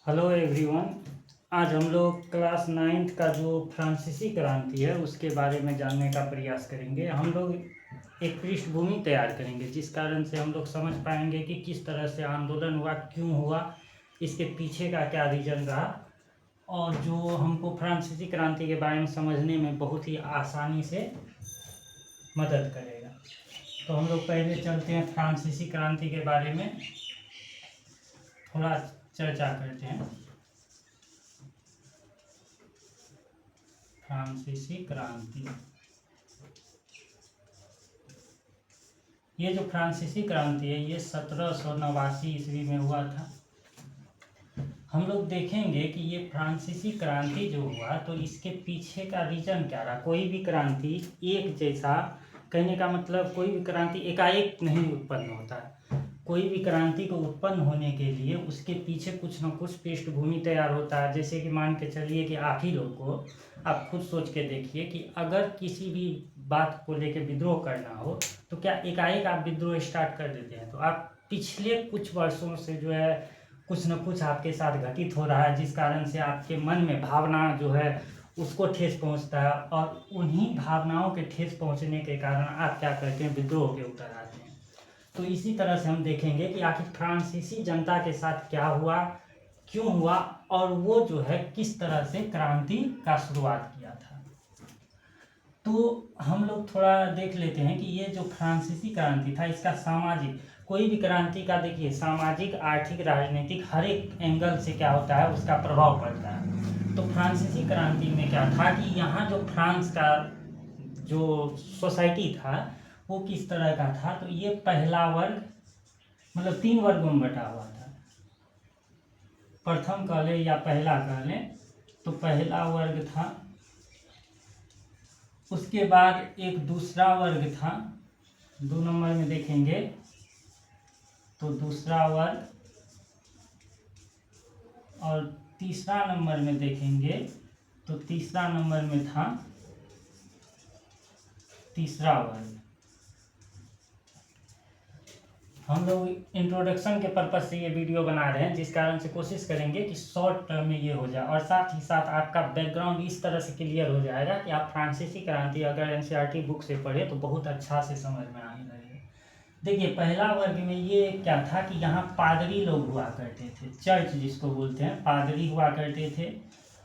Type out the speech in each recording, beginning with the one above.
Hello everyone. आज हम लोग क्लास 9th का जो फ्रांसीसी क्रांति है उसके बारे में जानने का प्रयास करेंगे। हम लोग एक पृष्ठभूमि तैयार करेंगे जिस कारण से हम लोग समझ पाएंगे कि किस तरह से आंदोलन हुआ, क्यों हुआ, इसके पीछे का क्या रीज़न रहा और जो हमको फ्रांसीसी क्रांति के बारे में समझने में बहुत ही आसानी से मदद करेगा। तो हम लोग पहले चलते हैं फ्रांसीसी क्रांति के बारे में थोड़ा चर्चा करते हैं। फ्रांसीसी क्रांति, ये जो फ्रांसीसी क्रांति है ये 1789 ईस्वी में हुआ था। हम लोग देखेंगे कि ये फ्रांसीसी क्रांति जो हुआ तो इसके पीछे का रीजन क्या रहा। कोई भी क्रांति एक जैसा, कहने का मतलब कोई भी क्रांति एकाएक नहीं उत्पन्न होता। कोई भी क्रांति को उत्पन्न होने के लिए उसके पीछे कुछ न कुछ पृष्ठभूमि तैयार होता है। जैसे कि मान के चलिए कि आप ही लोग को, आप खुद सोच के देखिए कि अगर किसी भी बात को लेकर विद्रोह करना हो तो क्या एकाएक आप विद्रोह स्टार्ट कर देते हैं? तो आप पिछले कुछ वर्षों से जो है कुछ न कुछ आपके साथ घटित हो रहा है जिस कारण से आपके मन में भावना जो है उसको ठेस पहुंचता है और उन्हीं भावनाओं के ठेस पहुंचने के कारण आप क्या करते हैं, विद्रोह के उतर आते हैं। तो इसी तरह से हम देखेंगे कि आखिर फ्रांसीसी जनता के साथ क्या हुआ, क्यों हुआ और वो जो है किस तरह से क्रांति का शुरुआत किया था। तो हम लोग थोड़ा देख लेते हैं कि ये जो फ्रांसीसी क्रांति था इसका सामाजिक, कोई भी क्रांति का देखिए सामाजिक, आर्थिक, राजनीतिक हर एक एंगल से क्या होता है उसका प्रभाव पड़ता है। तो फ्रांसीसी क्रांति में क्या था कि यहाँ जो फ्रांस का जो सोसाइटी था वो किस तरह का था, तो ये पहला वर्ग मतलब 3 वर्गों में बटा हुआ था। प्रथम कह लें या पहला कह लें तो पहला वर्ग था, उसके बाद एक दूसरा वर्ग था, 2 नंबर में देखेंगे तो दूसरा वर्ग, और तीसरा नंबर में देखेंगे तो तीसरा नंबर में था तीसरा वर्ग। हम लोग इंट्रोडक्शन के पर्पज से ये वीडियो बना रहे हैं जिस कारण से कोशिश करेंगे कि शॉर्ट टर्म में ये हो जाए और साथ ही साथ आपका बैकग्राउंड इस तरह से क्लियर हो जाएगा कि आप फ्रांसीसी क्रांति अगर एनसीईआरटी बुक से पढ़े तो बहुत अच्छा से समझ में आने लगेगा। देखिए पहला वर्ग में ये क्या था कि यहाँ पादरी लोग हुआ करते थे, चर्च जिसको बोलते हैं, पादरी हुआ करते थे।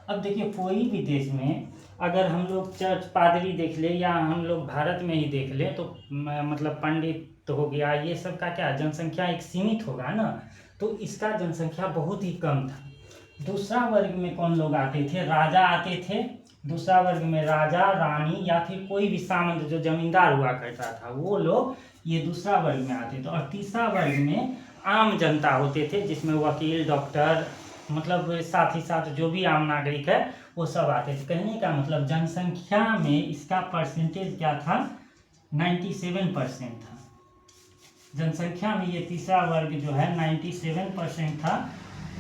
अब देखिए कोई भी देश में अगर हम लोग चर्च पादरी देख ले या हम लोग भारत में ही देख ले तो मतलब पंडित हो गया, ये सब का क्या जनसंख्या एक सीमित होगा ना, तो इसका जनसंख्या बहुत ही कम था। दूसरा वर्ग में कौन लोग आते थे? राजा आते थे। दूसरा वर्ग में राजा, रानी या फिर कोई भी सामंत जो जमींदार हुआ करता था वो लोग ये दूसरा वर्ग में आते थे। और तीसरा वर्ग में आम जनता होते थे जिसमें वकील, डॉक्टर, मतलब साथ ही साथ जो भी आम नागरिक है वो सब आते थे। कहने का मतलब जनसंख्या में इसका परसेंटेज क्या था? 97% था। जनसंख्या में ये तीसरा वर्ग जो है 97% था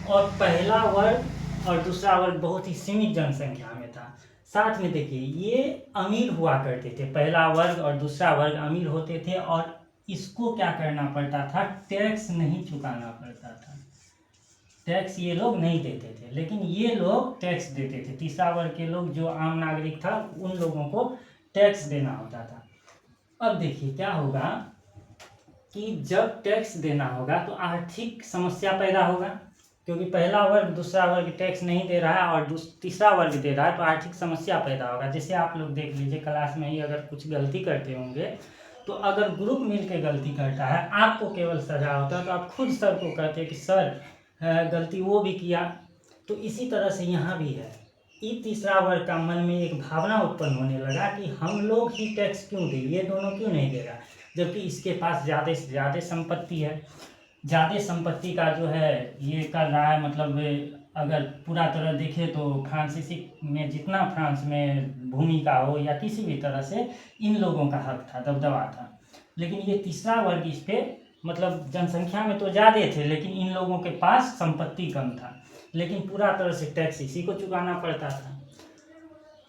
और पहला वर्ग और दूसरा वर्ग बहुत ही सीमित जनसंख्या में था। साथ में देखिए ये अमीर हुआ करते थे, पहला वर्ग और दूसरा वर्ग अमीर होते थे और इसको क्या करना पड़ता था? टैक्स नहीं चुकाना पड़ता था। टैक्स ये लोग नहीं देते थे लेकिन ये लोग टैक्स देते थे। तीसरा वर्ग के लोग जो आम नागरिक था उन लोगों को टैक्स देना होता था। अब देखिए क्या होगा कि जब टैक्स देना होगा तो आर्थिक समस्या पैदा होगा, क्योंकि पहला वर्ग दूसरा वर्ग टैक्स नहीं दे रहा है और तीसरा वर्ग दे रहा है तो आर्थिक समस्या पैदा होगा। जैसे आप लोग देख लीजिए क्लास में ही अगर कुछ गलती करते होंगे तो अगर ग्रुप मिल के गलती करता है आपको केवल सजा होता है तो आप खुद सर को कहते हैं कि सर गलती वो भी किया। तो इसी तरह से यहाँ भी है। ये तीसरा वर्ग का मन में एक भावना उत्पन्न होने लगा कि हम लोग ही टैक्स क्यों दें, ये दोनों क्यों नहीं दे रहा, जबकि इसके पास ज़्यादा से ज़्यादा संपत्ति है। ज़्यादा संपत्ति का जो है ये कर रहा है, मतलब अगर पूरा तरह देखें तो फ्रांसीसी में जितना फ्रांस में भूमि का हो या किसी भी तरह से इन लोगों का हक था, दबदबा था। लेकिन ये तीसरा वर्ग इस पे मतलब जनसंख्या में तो ज़्यादा थे लेकिन इन लोगों के पास संपत्ति कम था, लेकिन पूरा तरह से टैक्स इसी को चुकाना पड़ता था।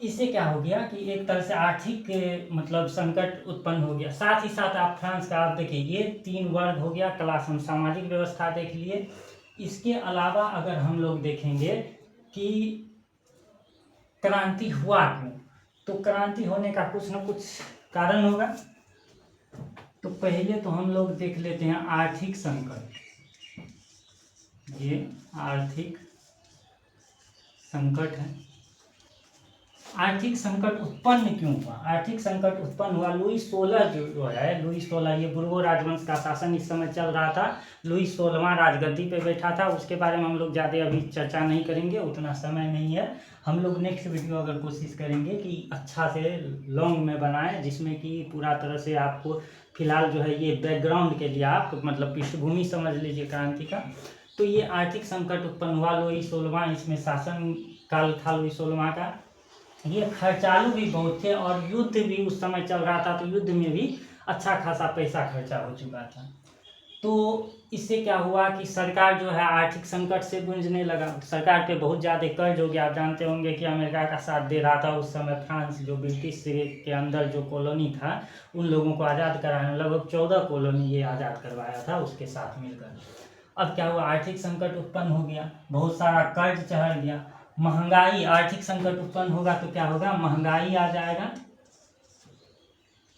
इससे क्या हो गया कि एक तरह से आर्थिक मतलब संकट उत्पन्न हो गया। साथ ही साथ आप फ्रांस का आप देखिए ये 3 वर्ग हो गया, क्लास हम सामाजिक व्यवस्था देख लिए, इसके अलावा अगर हम लोग देखेंगे कि क्रांति हुआ क्यों, तो क्रांति होने का कुछ न कुछ कारण होगा। तो पहले तो हम लोग देख लेते हैं आर्थिक संकट। ये आर्थिक संकट है। आर्थिक संकट उत्पन्न क्यों हुआ? आर्थिक संकट उत्पन्न हुआ लुई 16 जो है, लुई 16, ये बुर्बो राजवंश का शासन इस समय चल रहा था। लुई 16वां राजगद्दी पे बैठा था। उसके बारे में हम लोग ज़्यादा अभी चर्चा नहीं करेंगे, उतना समय नहीं है। हम लोग नेक्स्ट वीडियो अगर कोशिश करेंगे कि अच्छा से लॉन्ग में बनाएं, जिसमें कि पूरा तरह से आपको फिलहाल जो है ये बैकग्राउंड के लिए आप मतलब पृष्ठभूमि समझ लीजिए क्रांति का। तो ये आर्थिक संकट उत्पन्न हुआ लुई 16वां, इसमें शासन काल था लुई 16वां का। ये खर्चालू भी बहुत थे और युद्ध भी उस समय चल रहा था, तो युद्ध में भी अच्छा खासा पैसा खर्चा हो चुका था। तो इससे क्या हुआ कि सरकार जो है आर्थिक संकट से गूंजने लगा। सरकार पे बहुत ज़्यादा कर्ज हो गया। आप जानते होंगे कि अमेरिका का साथ दे रहा था उस समय फ्रांस, जो ब्रिटिश के अंदर जो कॉलोनी था उन लोगों को आज़ाद कराने, लगभग 14 कॉलोनी ये आज़ाद करवाया था उसके साथ मिलकर। अब क्या हुआ, आर्थिक संकट उत्पन्न हो गया, बहुत सारा कर्ज चढ़ गया, महंगाई। आर्थिक संकट उत्पन्न होगा तो क्या होगा, महंगाई आ जाएगा,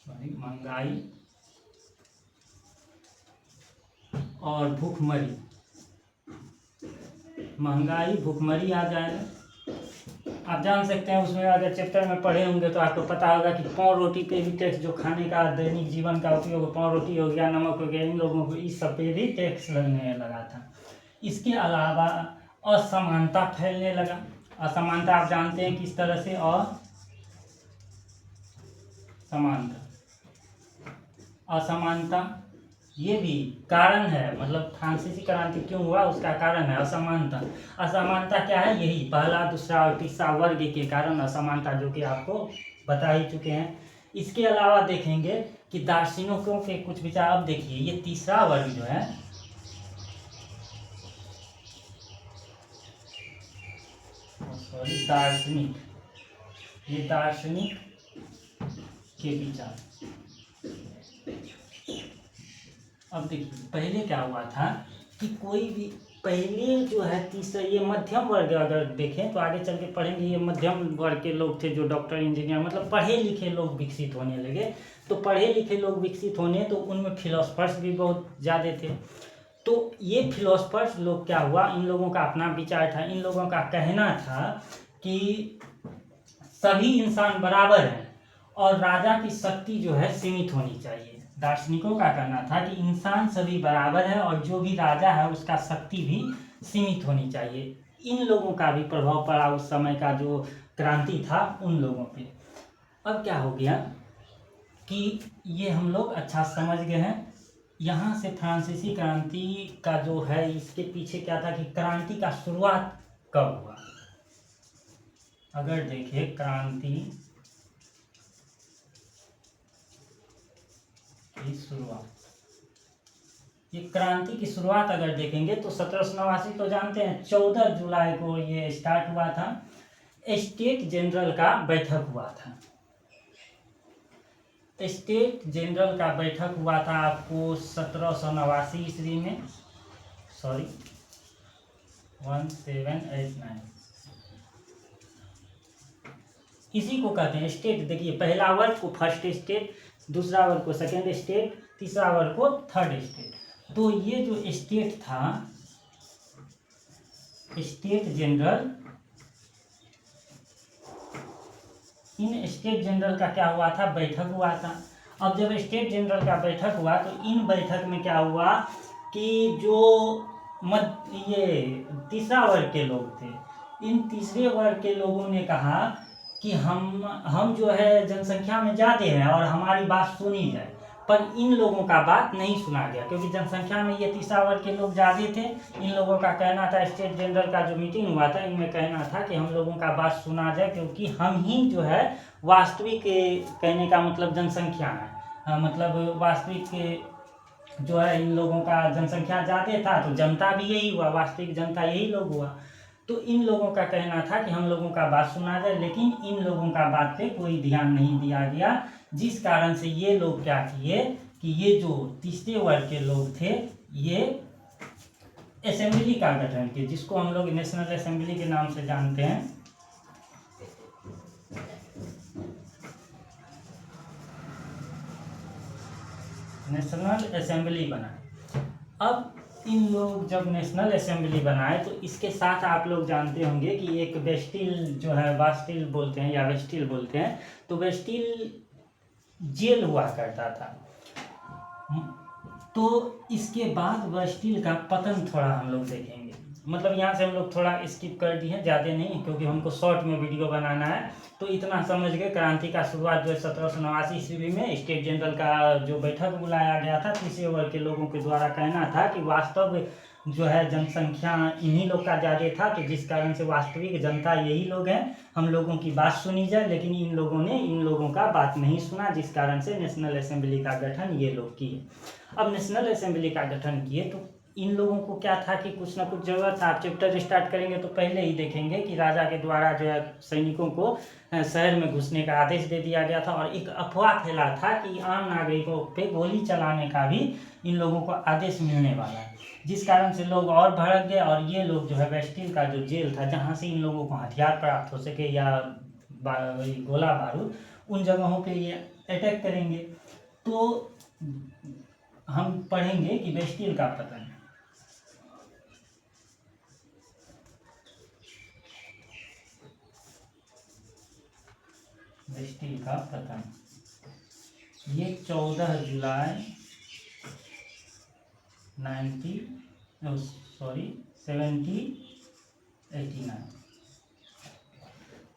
महंगाई और भूखमरी। महंगाई भूखमरी आ जाएगा। आप जान सकते हैं उसमें अगर चैप्टर में पढ़े होंगे तो आपको पता होगा कि पाव रोटी पे भी टैक्स, जो खाने का दैनिक जीवन का उपयोग, पाव रोटी हो गया, नमक हो गया, इन लोगों को इस सब पे भी टैक्स लगने लगा था। इसके अलावा असमानता फैलने लगा। असमानता आप जानते हैं किस तरह से, असमानता ये भी कारण है। मतलब फ्रांसीसी क्रांति क्यों हुआ उसका कारण है असमानता। असमानता क्या है, यही पहला, दूसरा और तीसरा वर्ग के कारण असमानता, जो कि आपको बता ही चुके हैं। इसके अलावा देखेंगे कि दार्शनिकों के कुछ विचार। अब देखिए ये तीसरा वर्ग जो है, दार्शनिक, ये दार्शनिक के विचार। अब देखिए पहले क्या हुआ था कि कोई भी, पहले जो है तीसरा, ये मध्यम वर्ग अगर देखें तो आगे चल के पढ़ेंगे, ये मध्यम वर्ग के लोग थे जो डॉक्टर, इंजीनियर, मतलब पढ़े लिखे लोग विकसित होने लगे। तो पढ़े लिखे लोग विकसित होने, तो उनमें फिलोसफर्स भी बहुत ज़्यादा थे। तो ये फिलोसफर्स लोग क्या हुआ, इन लोगों का अपना विचार था। इन लोगों का कहना था कि सभी इंसान बराबर हैं और राजा की शक्ति जो है सीमित होनी चाहिए। दार्शनिकों का कहना था कि इंसान सभी बराबर है और जो भी राजा है उसका शक्ति भी सीमित होनी चाहिए। इन लोगों का भी प्रभाव पड़ा उस समय का जो क्रांति था उन लोगों पे। अब क्या हो गया कि ये हम लोग अच्छा समझ गए हैं। यहाँ से फ्रांसीसी क्रांति का जो है, इसके पीछे क्या था कि क्रांति का शुरुआत कब हुआ। अगर देखिए क्रांति की शुरुआत, ये क्रांति की शुरुआत अगर देखेंगे तो 1789 तो जानते हैं 14 जुलाई को ये स्टार्ट हुआ था। स्टेट जनरल का बैठक हुआ था। स्टेट जनरल का बैठक हुआ था आपको 1789 ईस्वी में, सॉरी 1789। इसी को कहते हैं स्टेट। देखिए पहला वर्ग को फर्स्ट स्टेट, दूसरा वर्ग को सेकेंड स्टेट, तीसरा वर्ग को थर्ड स्टेट। तो ये जो स्टेट था, स्टेट जनरल, इन स्टेट जनरल का क्या हुआ था, बैठक हुआ था। अब जब स्टेट जनरल का बैठक हुआ तो इन बैठक में क्या हुआ कि जो ये तीसरा वर्ग के लोग थे, इन तीसरे वर्ग के लोगों ने कहा कि हम जो है जनसंख्या में ज़्यादा हैं और हमारी बात सुनी जाए। पर इन लोगों का बात नहीं सुना गया क्योंकि जनसंख्या में ये तीसरा वर्ग के लोग ज़्यादा थे। इन लोगों का कहना था, स्टेट जनरल का जो मीटिंग हुआ था इनमें कहना था कि हम लोगों का बात सुना जाए क्योंकि हम ही जो है वास्तविक, कहने का मतलब जनसंख्या है, मतलब वास्तविक जो है इन लोगों का जनसंख्या ज़्यादा था तो जनता भी यही हुआ, वास्तविक जनता यही लोग हुआ। तो इन लोगों का कहना था कि हम लोगों का बात सुना जाए, लेकिन इन लोगों का बात पे कोई ध्यान नहीं दिया गया, जिस कारण से ये लोग क्या किए कि ये जो तीसरे वर्ग के लोग थे ये असेंबली का गठन किया, जिसको हम लोग नेशनल असेंबली के नाम से जानते हैं। नेशनल असेंबली बनाए। अब इन लोग जब नेशनल असेंबली बनाए तो इसके साथ आप लोग जानते होंगे कि एक वेस्टिल जो है, बास्टिल बोलते हैं या वेस्टिल बोलते हैं, तो वेस्टिल जेल हुआ करता था। तो इसके बाद वेस्टिल का पतन थोड़ा हम लोग देखेंगे। मतलब यहाँ से हम लोग थोड़ा स्किप कर दिए, ज़्यादा नहीं, क्योंकि हमको शॉर्ट में वीडियो बनाना है। तो इतना समझ गए, क्रांति का शुरुआत जो है 1789 ईस्वी में स्टेट जनरल का जो बैठक बुलाया गया था, तीसरे वर्ग के लोगों के द्वारा कहना था कि वास्तव जो है जनसंख्या इन्हीं लोग का ज़्यादा था, तो जिस कारण से वास्तविक जनता यही लोग हैं, हम लोगों की बात सुनी जाए। लेकिन इन लोगों ने इन लोगों का बात नहीं सुना, जिस कारण से नेशनल असेंबली का गठन ये लोग किए। अब नेशनल असेंबली का गठन किए तो इन लोगों को क्या था कि कुछ ना कुछ जरूरत था। आप चैप्टर स्टार्ट करेंगे तो पहले ही देखेंगे कि राजा के द्वारा जो है सैनिकों को शहर में घुसने का आदेश दे दिया गया था, और एक अफवाह फैला था कि आम नागरिकों पे गोली चलाने का भी इन लोगों को आदेश मिलने वाला है, जिस कारण से लोग और भड़क गए। और ये लोग जो है वेस्टिल का जो जेल था, जहाँ से इन लोगों को हथियार प्राप्त हो सके या गोला बारूद, उन जगहों पे ये अटैक करेंगे। तो हम पढ़ेंगे कि वेस्टिल का पतन। वेस्टिल का पतन ये 14 जुलाई 1789।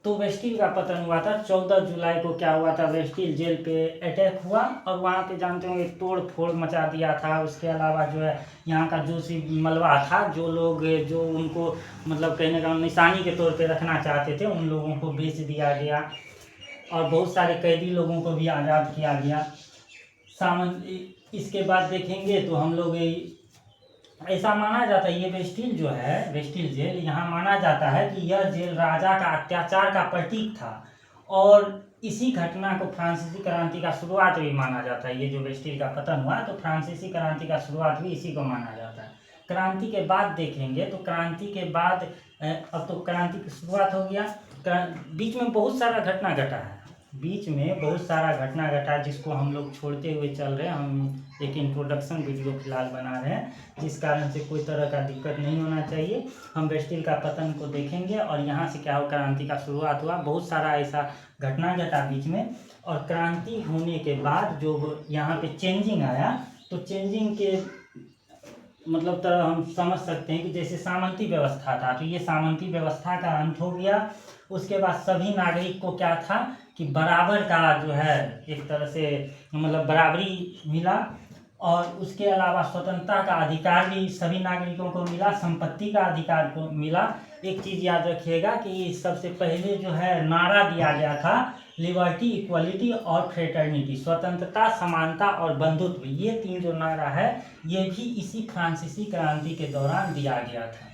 तो वेस्टिल का पतन हुआ था 14 जुलाई को। क्या हुआ था, वेस्टिल जेल पे अटैक हुआ, और वहाँ पे जानते होंगे तोड़ फोड़ मचा दिया था। उसके अलावा जो है यहाँ का जो सी मलबा था, जो लोग जो उनको मतलब कहने का निशानी के तौर पे रखना चाहते थे, उन लोगों को बेच दिया गया, और बहुत सारे कैदी लोगों को भी आज़ाद किया गया। इसके बाद देखेंगे तो हम लोग ऐसा माना जाता है, ये वेस्टिल जो है, वेस्टिल जेल, यहाँ माना जाता है कि यह जेल राजा का अत्याचार का प्रतीक था, और इसी घटना को फ्रांसीसी क्रांति का शुरुआत भी माना जाता है। ये जो वेस्टिल का पतन हुआ, तो फ्रांसीसी क्रांति का शुरुआत भी इसी को माना जाता है। क्रांति के बाद देखेंगे तो क्रांति के बाद अब तो क्रांति की शुरुआत हो गया, बीच में बहुत सारा घटना घटा है, बीच में बहुत सारा घटना घटा, जिसको हम लोग छोड़ते हुए चल रहे हैं। हम एक इंट्रोडक्शन वीडियो फिलहाल बना रहे हैं, जिस कारण से कोई तरह का दिक्कत नहीं होना चाहिए। हम वेस्टिल का पतन को देखेंगे, और यहाँ से क्या हो, क्रांति का शुरुआत हुआ, बहुत सारा ऐसा घटना घटा बीच में। और क्रांति होने के बाद जो यहाँ पे चेंजिंग आया, तो चेंजिंग के मतलब तरह हम समझ सकते हैं कि जैसे सामंती व्यवस्था था, तो ये सामंती व्यवस्था का अंत हो गया। उसके बाद सभी नागरिक को क्या था कि बराबर का जो है एक तरह से मतलब बराबरी मिला, और उसके अलावा स्वतंत्रता का अधिकार भी सभी नागरिकों को मिला, संपत्ति का अधिकार को मिला। एक चीज़ याद रखिएगा कि सबसे पहले जो है नारा दिया गया था, लिबर्टी, इक्वलिटी और फ्रेटर्निटी, स्वतंत्रता, समानता और बंधुत्व। ये तीन जो नारा है, ये भी इसी फ्रांसीसी क्रांति के दौरान दिया गया था।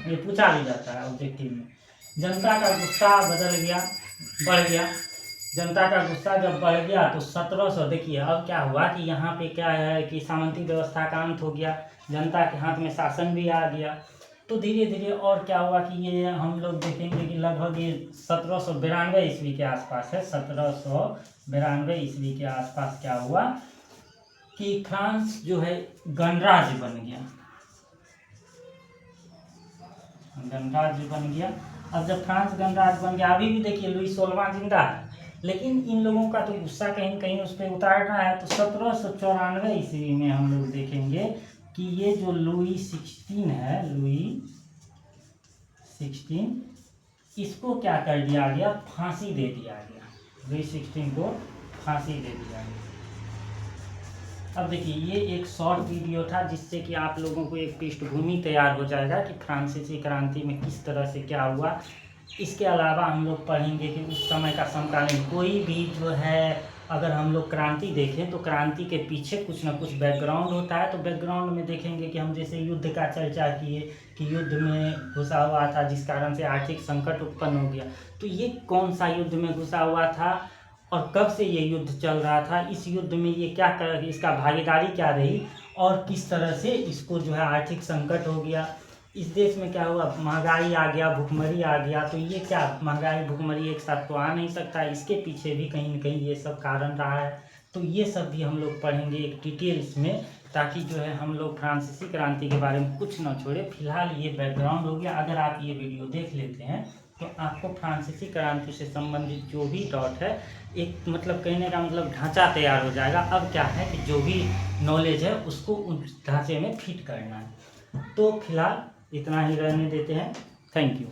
ये पूछा भी जाता है ऑब्जेक्टिव में। जनता का गुस्सा बदल गया, बढ़ गया। जनता का गुस्सा जब बढ़ गया तो 1700, देखिए अब क्या हुआ कि यहाँ पे क्या है कि सामंती व्यवस्था का अंत हो गया, जनता के हाथ में शासन भी आ गया। तो धीरे धीरे और क्या हुआ कि ये हम लोग देखेंगे कि लगभग ये 1792 ईस्वी के आसपास है, 1792 ईस्वी के आसपास क्या हुआ कि फ्रांस जो है गणराज्य बन गया, गणराज्य बन गया। अब जब फ्रांस गणराज्य बन गया, अभी भी देखिए लुई 16वां जिंदा है, लेकिन इन लोगों का तो गुस्सा कहीं न कहीं उस पर उतारना है। तो 1794 ईस्वी में हम लोग देखेंगे कि ये जो लुई 16 है, लुई 16, इसको क्या कर दिया गया, फांसी दे दिया गया। लुई 16 को फांसी दे दिया गया। अब देखिए ये एक शॉर्ट वीडियो था, जिससे कि आप लोगों को एक पृष्ठभूमि तैयार हो जाएगा कि फ्रांसीसी क्रांति में किस तरह से क्या हुआ। इसके अलावा हम लोग पढ़ेंगे कि उस समय का समकालीन कोई भी जो है, अगर हम लोग क्रांति देखें तो क्रांति के पीछे कुछ ना कुछ बैकग्राउंड होता है। तो बैकग्राउंड में देखेंगे कि हम जैसे युद्ध का चर्चा किए कि युद्ध में घुसा हुआ था, जिस कारण से आर्थिक संकट उत्पन्न हो गया। तो ये कौन सा युद्ध में घुसा हुआ था और कब से ये युद्ध चल रहा था, इस युद्ध में ये क्या कर, इसका भागीदारी क्या रही, और किस तरह से इसको जो है आर्थिक संकट हो गया, इस देश में क्या हुआ, महंगाई आ गया, भुखमरी आ गया। तो ये क्या, महंगाई भुखमरी एक साथ तो आ नहीं सकता, इसके पीछे भी कहीं न कहीं ये सब कारण रहा है। तो ये सब भी हम लोग पढ़ेंगे एक डिटेल्स में, ताकि जो है हम लोग फ्रांसीसी क्रांति के बारे में कुछ ना छोड़े। फिलहाल ये बैकग्राउंड हो गया। अगर आप ये वीडियो देख लेते हैं तो आपको फ्रांसीसी क्रांति से संबंधित जो भी डॉट है, एक मतलब कहने का मतलब ढांचा तैयार हो जाएगा। अब क्या है कि जो भी नॉलेज है उसको उस ढांचे में फिट करना है। तो फिलहाल इतना ही रहने देते हैं। Thank you.